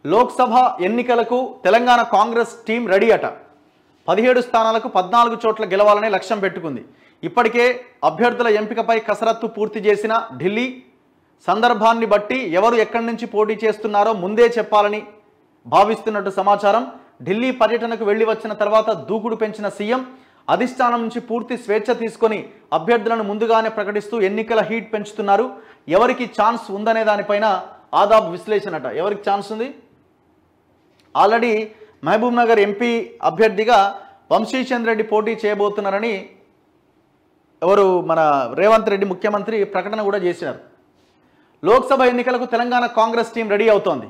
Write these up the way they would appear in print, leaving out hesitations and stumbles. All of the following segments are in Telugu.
లోక్సభ ఎన్నికలకు తెలంగాణ కాంగ్రెస్ టీం రెడీ అట. 17 స్థానాలకు 14 చోట్ల గెలవాలనే లక్ష్యం పెట్టుకుంది. ఇప్పటికే అభ్యర్థుల ఎంపికపై కసరత్తు పూర్తి చేసిన ఢిల్లీ సందర్భాన్ని బట్టి ఎవరు ఎక్కడి నుంచి పోటీ చేస్తున్నారో ముందే చెప్పాలని భావిస్తున్నట్టు సమాచారం. ఢిల్లీ పర్యటనకు వెళ్లి వచ్చిన తర్వాత దూకుడు పెంచిన సీఎం అధిష్టానం నుంచి పూర్తి స్వేచ్ఛ తీసుకొని అభ్యర్థులను ముందుగానే ప్రకటిస్తూ ఎన్నికల హీట్ పెంచుతున్నారు. ఎవరికి ఛాన్స్ ఉందనే దానిపైన ఆదాబ్ విశ్లేషణట. ఎవరికి ఛాన్స్ ఉంది? ఆల్రెడీ మహబూబ్ నగర్ ఎంపీ అభ్యర్థిగా వంశీచంద్ర రెడ్డి పోటీ చేయబోతున్నారని ఎవరు మన రేవంత్ రెడ్డి ముఖ్యమంత్రి ప్రకటన కూడా చేశారు. లోక్సభ ఎన్నికలకు తెలంగాణ కాంగ్రెస్ టీం రెడీ అవుతోంది.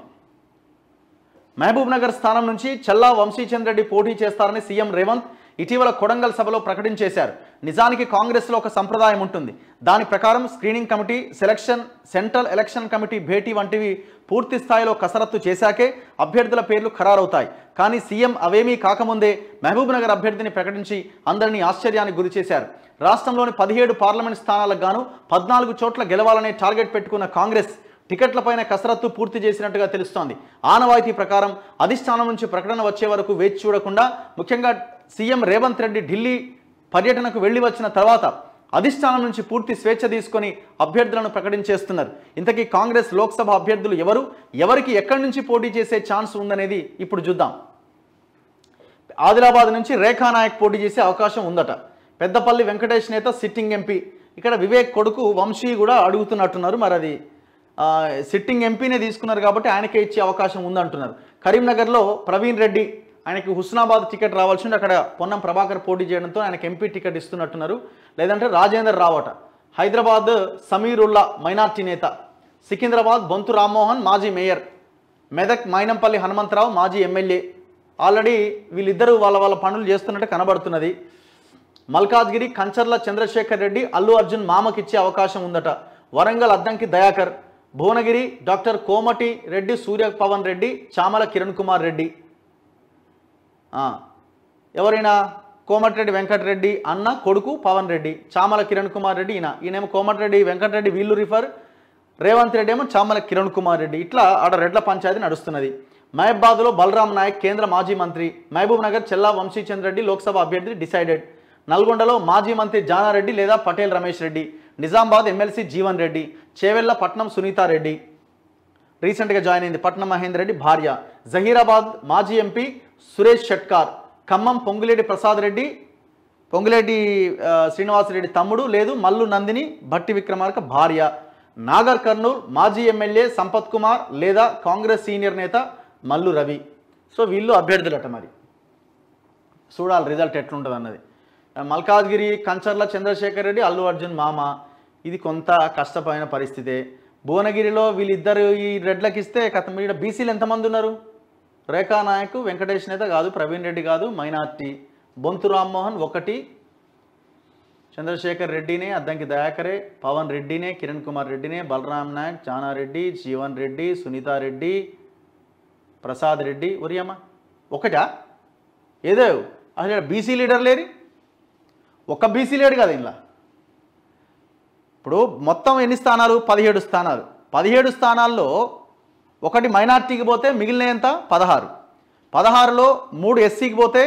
మహబూబ్ నగర్ స్థానం నుంచి చల్లా వంశీచంద్ర రెడ్డి పోటీ చేస్తారని సీఎం రేవంత్ ఇటీవల కొడంగల్ సభలో ప్రకటించేశారు. నిజానికి కాంగ్రెస్లో ఒక సంప్రదాయం ఉంటుంది. దాని ప్రకారం screening committee, selection, central election committee భేటీ వంటివి పూర్తి స్థాయిలో కసరత్తు చేశాకే అభ్యర్థుల పేర్లు ఖరారవుతాయి. కానీ సీఎం అవేమీ కాకముందే మహబూబ్ నగర్ అభ్యర్థిని ప్రకటించి అందరినీ ఆశ్చర్యానికి గురిచేశారు. రాష్ట్రంలోని 17 పార్లమెంట్ స్థానాలకు గాను 14 చోట్ల గెలవాలనే టార్గెట్ పెట్టుకున్న కాంగ్రెస్ టికెట్లపైన కసరత్తు పూర్తి చేసినట్టుగా తెలుస్తోంది. ఆనవాయితీ ప్రకారం అధిష్టానం నుంచి ప్రకటన వచ్చే వరకు వేచి చూడకుండా ముఖ్యంగా సీఎం రేవంత్ రెడ్డి ఢిల్లీ పర్యటనకు వెళ్లి వచ్చిన తర్వాత అధిష్టానం నుంచి పూర్తి స్వేచ్ఛ తీసుకొని అభ్యర్థులను ప్రకటించేస్తున్నారు. ఇంతకీ కాంగ్రెస్ లోక్సభ అభ్యర్థులు ఎవరు, ఎవరికి ఎక్కడి నుంచి పోటీ చేసే ఛాన్స్ ఉందనేది ఇప్పుడు చూద్దాం. ఆదిలాబాద్ నుంచి రేఖా నాయక్ పోటీ చేసే అవకాశం ఉందట. పెద్దపల్లి వెంకటేష్ నేత సిట్టింగ్ ఎంపీ. ఇక్కడ వివేక్ కొడుకు వంశీ కూడా అడుగుతున్నట్టున్నారు. మరి అది సిట్టింగ్ ఎంపీనే తీసుకున్నారు కాబట్టి ఆయనకే ఇచ్చే అవకాశం ఉందంటున్నారు. కరీంనగర్లో ప్రవీణ్ రెడ్డి, ఆయనకి హుస్నాబాద్ టికెట్ రావాల్సి ఉంటే అక్కడ పొన్నం ప్రభాకర్ పోటీ చేయడంతో ఆయనకి ఎంపీ టికెట్ ఇస్తున్నట్టున్నారు. లేదంటే రాజేందర్ రావట. హైదరాబాద్ సమీరుల్లా మైనార్టీ నేత. సికింద్రాబాద్ బొంతు రామ్మోహన్ మాజీ మేయర్. మెదక్ మైనంపల్లి హనుమంతరావు మాజీ ఎమ్మెల్యే. ఆల్రెడీ వీళ్ళిద్దరూ వాళ్ళ పనులు చేస్తున్నట్టు కనబడుతున్నది. మల్కాజ్గిరి కంచర్ల చంద్రశేఖర్ రెడ్డి అల్లు అర్జున్ మామకిచ్చే అవకాశం ఉందట. వరంగల్ అద్దంకి దయాకర్. భువనగిరి డాక్టర్ కోమటి రెడ్డి సూర్య పవన్ రెడ్డి చామల కిరణ్ కుమార్ రెడ్డి. ఎవరైనా కోమటిరెడ్డి వెంకటరెడ్డి అన్న కొడుకు పవన్ రెడ్డి, చామల కిరణ్ కుమార్ రెడ్డి ఈయనేమో కోమటిరెడ్డి వెంకటరెడ్డి వీళ్ళు రిఫర్, రేవంత్ రెడ్డి ఏమో చామల కిరణ్ కుమార్ రెడ్డి. ఇట్లా ఆడ రెడ్ల పంచాయతీ నడుస్తున్నది. మహబాద్లో బలరాం నాయక్ కేంద్ర మాజీ మంత్రి. మహబూబ్ నగర్ చెల్లా వంశీచంద్ర రెడ్డి లోక్సభ అభ్యర్థి డిసైడెడ్. నల్గొండలో మాజీ మంత్రి జానారెడ్డి లేదా పటేల్ రమేష్ రెడ్డి. నిజామాబాద్ ఎమ్మెల్సీ జీవన్ రెడ్డి. చేవెళ్ల పట్నం సునీతారెడ్డి రీసెంట్గా జాయిన్ అయింది, పట్నం మహేందర్ రెడ్డి భార్య. జహీరాబాద్ మాజీ ఎంపీ సురేష్ షట్కార్. ఖమ్మం పొంగులేటి ప్రసాద్ రెడ్డి, పొంగులేటి శ్రీనివాసరెడ్డి తమ్ముడు లేదు మల్లు నందిని భట్టి విక్రమార్క భార్య. నాగర్ కర్నూల్ మాజీ ఎమ్మెల్యే సంపత్ కుమార్ లేదా కాంగ్రెస్ సీనియర్ నేత మల్లు రవి. సో వీళ్ళు అభ్యర్థులట. మరి చూడాలి రిజల్ట్ ఎట్లుంటుంది అన్నది. మల్కాజ్గిరి కంచర్ల చంద్రశేఖర్ రెడ్డి అల్లు అర్జున్ మామ. ఇది కొంత కష్టమైన పరిస్థితే. భువనగిరిలో వీళ్ళిద్దరు ఈ రెడ్లకి ఇస్తే కథ మీద బీసీలు ఎంతమంది ఉన్నారు? రేఖా నాయక్ వెంకటేష్ నేత కాదు, ప్రవీణ్ రెడ్డి కాదు, మైనార్టీ. బొంతు రామ్మోహన్ ఒకటి, చంద్రశేఖర్ రెడ్డినే, అద్దంకి దయాకరే, పవన్ రెడ్డినే, కిరణ్ కుమార్ రెడ్డినే, బలరాం నాయక్, జానారెడ్డి, జీవన్ రెడ్డి, సునీతారెడ్డి, ప్రసాద్ రెడ్డి. ఒరియమ్మ ఒకటా? ఏదో అసలు బీసీ లీడర్ లేరు. ఒక బీసీ లేడు కదా ఇంట్లో. ఇప్పుడు మొత్తం ఎన్ని స్థానాలు? 17 స్థానాలు. 17 స్థానాల్లో ఒకటి మైనార్టీకి పోతే మిగిలిన ఎంత? 16. 16లో 3 ఎస్సీకి పోతే,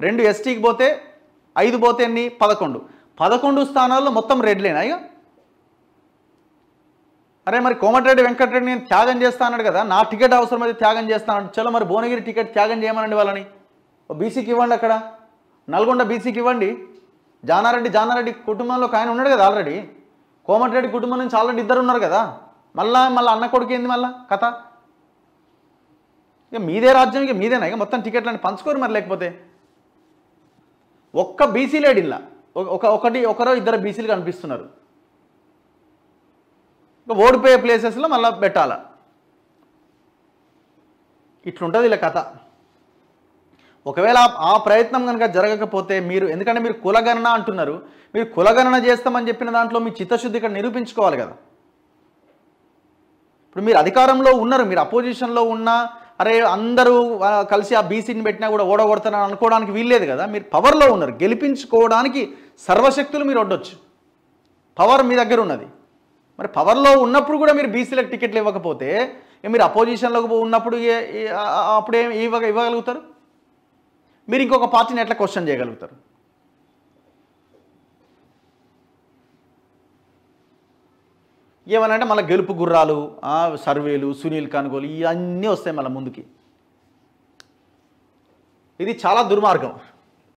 2 ఎస్టీకి పోతే, 5 పోతే ఎన్ని? 11. 11 స్థానాల్లో మొత్తం రెడ్లేనా ఇక? అరే మరి కోమటిరెడ్డి వెంకటరెడ్డి నేను త్యాగం చేస్తానన్నాడు కదా, నా టికెట్ అవసరమైతే త్యాగం చేస్తాను. చలో మరి భువనగిరి టికెట్ త్యాగం చేయమనండి వాళ్ళని. బీసీకి ఇవ్వండి, అక్కడ నల్గొండ బీసీకి ఇవ్వండి. జానారెడ్డి కుటుంబంలో ఒక ఆయన ఉన్నాడు కదా ఆల్రెడీ. కోమటిరెడ్డి కుటుంబం నుంచి ఆల్రెడీ 2 ఉన్నారు కదా. మళ్ళా అన్న కొడుకు ఏంది మళ్ళా కథ? ఇక మీదే రాజ్యం, ఇక మీదేనా ఇక మొత్తం టికెట్లని పంచుకోరు మరి. లేకపోతే ఒక్క బీసీ లేడు ఇలా. ఒకరో ఇద్దరు బీసీలు కనిపిస్తున్నారు. ఇక ఓడిపోయే ప్లేసెస్లో మళ్ళీ పెట్టాలా. ఇట్లుంటుంది ఇలా కథ. ఒకవేళ ఆ ప్రయత్నం కనుక జరగకపోతే మీరు, ఎందుకంటే మీరు కులగణన అంటున్నారు, మీరు కులగణన చేస్తామని చెప్పిన దాంట్లో మీ చిత్తశుద్ధి ఇక్కడ నిరూపించుకోవాలి కదా. ఇప్పుడు మీరు అధికారంలో ఉన్నారు, మీరు అపోజిషన్లో ఉన్నా అరే అందరూ కలిసి ఆ బీసీని పెట్టినా కూడా ఓడగొడతారని అనుకోవడానికి వీల్లేదు కదా. మీరు పవర్లో ఉన్నారు, గెలిపించుకోవడానికి సర్వశక్తులు మీరు ఒడ్డొచ్చు. పవర్ మీ దగ్గర ఉన్నది. మరి పవర్లో ఉన్నప్పుడు కూడా మీరు బీసీలకు టికెట్లు ఇవ్వకపోతే మీరు అపోజిషన్లోకి ఉన్నప్పుడు అప్పుడేం ఇవ్వగలుగుతారు? మీరు ఇంకొక పార్టీని ఎట్లా క్వశ్చన్ చేయగలుగుతారు? ఏమనంటే మళ్ళీ గెలుపు గుర్రాలు, సర్వేలు, సునీల్ కనుగోలు ఇవన్నీ వస్తాయి మళ్ళీ ముందుకి. ఇది చాలా దుర్మార్గం.